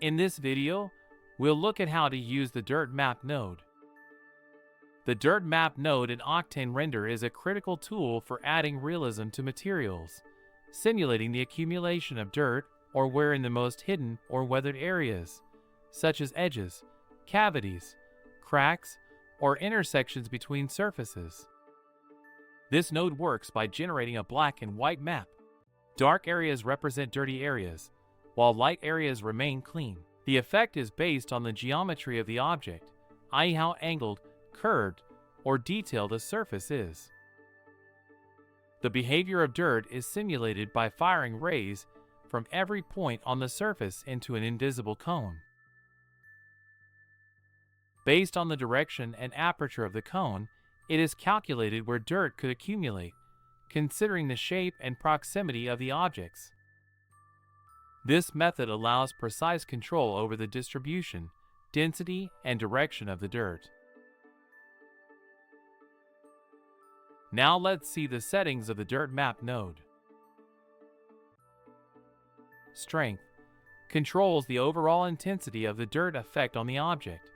In this video, we'll look at how to use the Dirt Map node. The Dirt Map node in Octane Render is a critical tool for adding realism to materials, simulating the accumulation of dirt or wear in the most hidden or weathered areas, such as edges, cavities, cracks, or intersections between surfaces. This node works by generating a black and white map. Dark areas represent dirty areas, while light areas remain clean. The effect is based on the geometry of the object, i.e. how angled, curved, or detailed a surface is. The behavior of dirt is simulated by firing rays from every point on the surface into an invisible cone. Based on the direction and aperture of the cone, it is calculated where dirt could accumulate, considering the shape and proximity of the objects. This method allows precise control over the distribution, density, and direction of the dirt. Now let's see the settings of the Dirt Map node. Strength controls the overall intensity of the dirt effect on the object.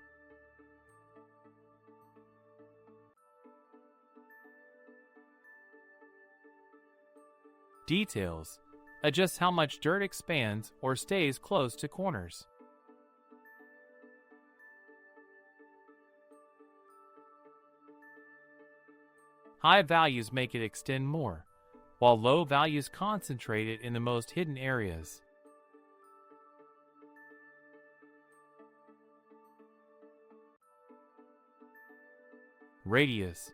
Details adjusts how much dirt expands or stays close to corners. High values make it extend more, while low values concentrate it in the most hidden areas. Radius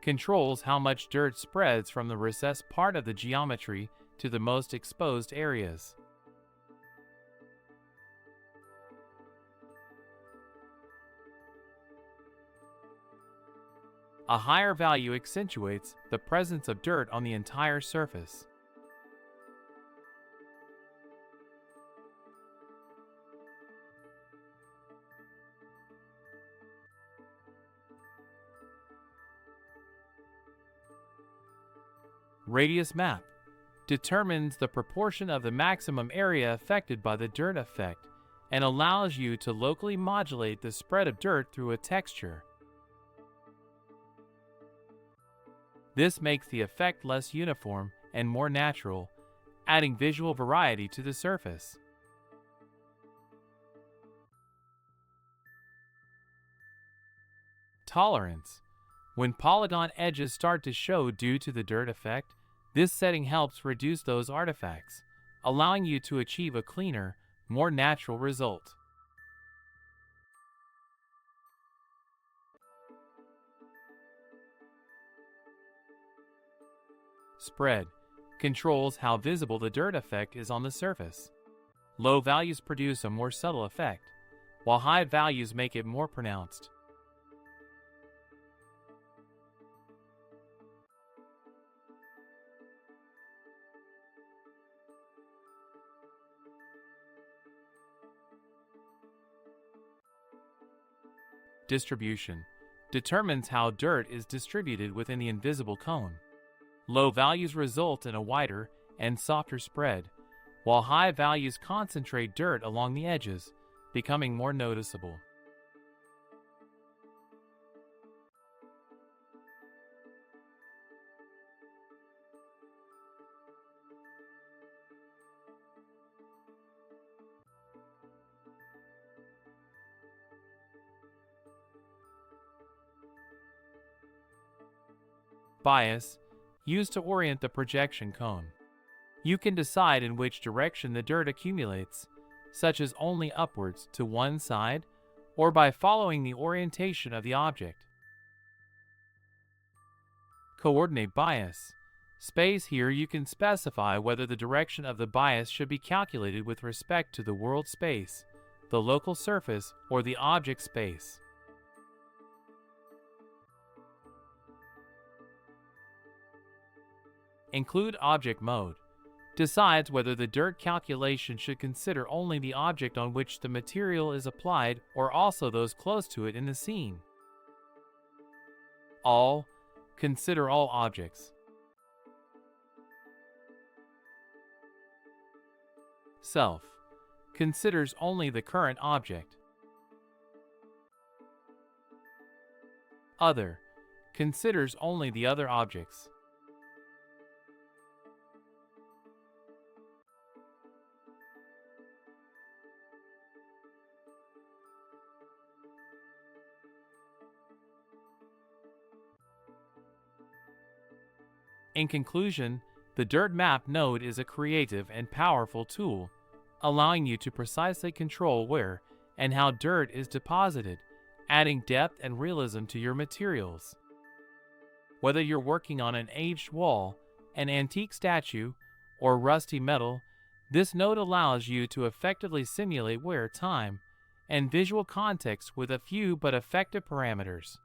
controls how much dirt spreads from the recessed part of the geometry to the most exposed areas. A higher value accentuates the presence of dirt on the entire surface. Radius map determines the proportion of the maximum area affected by the dirt effect and allows you to locally modulate the spread of dirt through a texture. This makes the effect less uniform and more natural, adding visual variety to the surface. Tolerance. When polygon edges start to show due to the dirt effect, this setting helps reduce those artifacts, allowing you to achieve a cleaner, more natural result. Spread controls how visible the dirt effect is on the surface. Low values produce a more subtle effect, while high values make it more pronounced. Distribution determines how dirt is distributed within the invisible cone. Low values result in a wider and softer spread, while high values concentrate dirt along the edges, becoming more noticeable. Bias used to orient the projection cone. You can decide in which direction the dirt accumulates, such as only upwards to one side, or by following the orientation of the object. Coordinate bias. Space here you can specify whether the direction of the bias should be calculated with respect to the world space, the local surface, or the object space. Include object mode. Decides whether the dirt calculation should consider only the object on which the material is applied or also those close to it in the scene. All. Consider all objects. Self considers only the current object. Other considers only the other objects. In conclusion, the dirt map node is a creative and powerful tool, allowing you to precisely control where and how dirt is deposited, adding depth and realism to your materials. Whether you're working on an aged wall, an antique statue, or rusty metal, this node allows you to effectively simulate wear time and visual context with a few but effective parameters.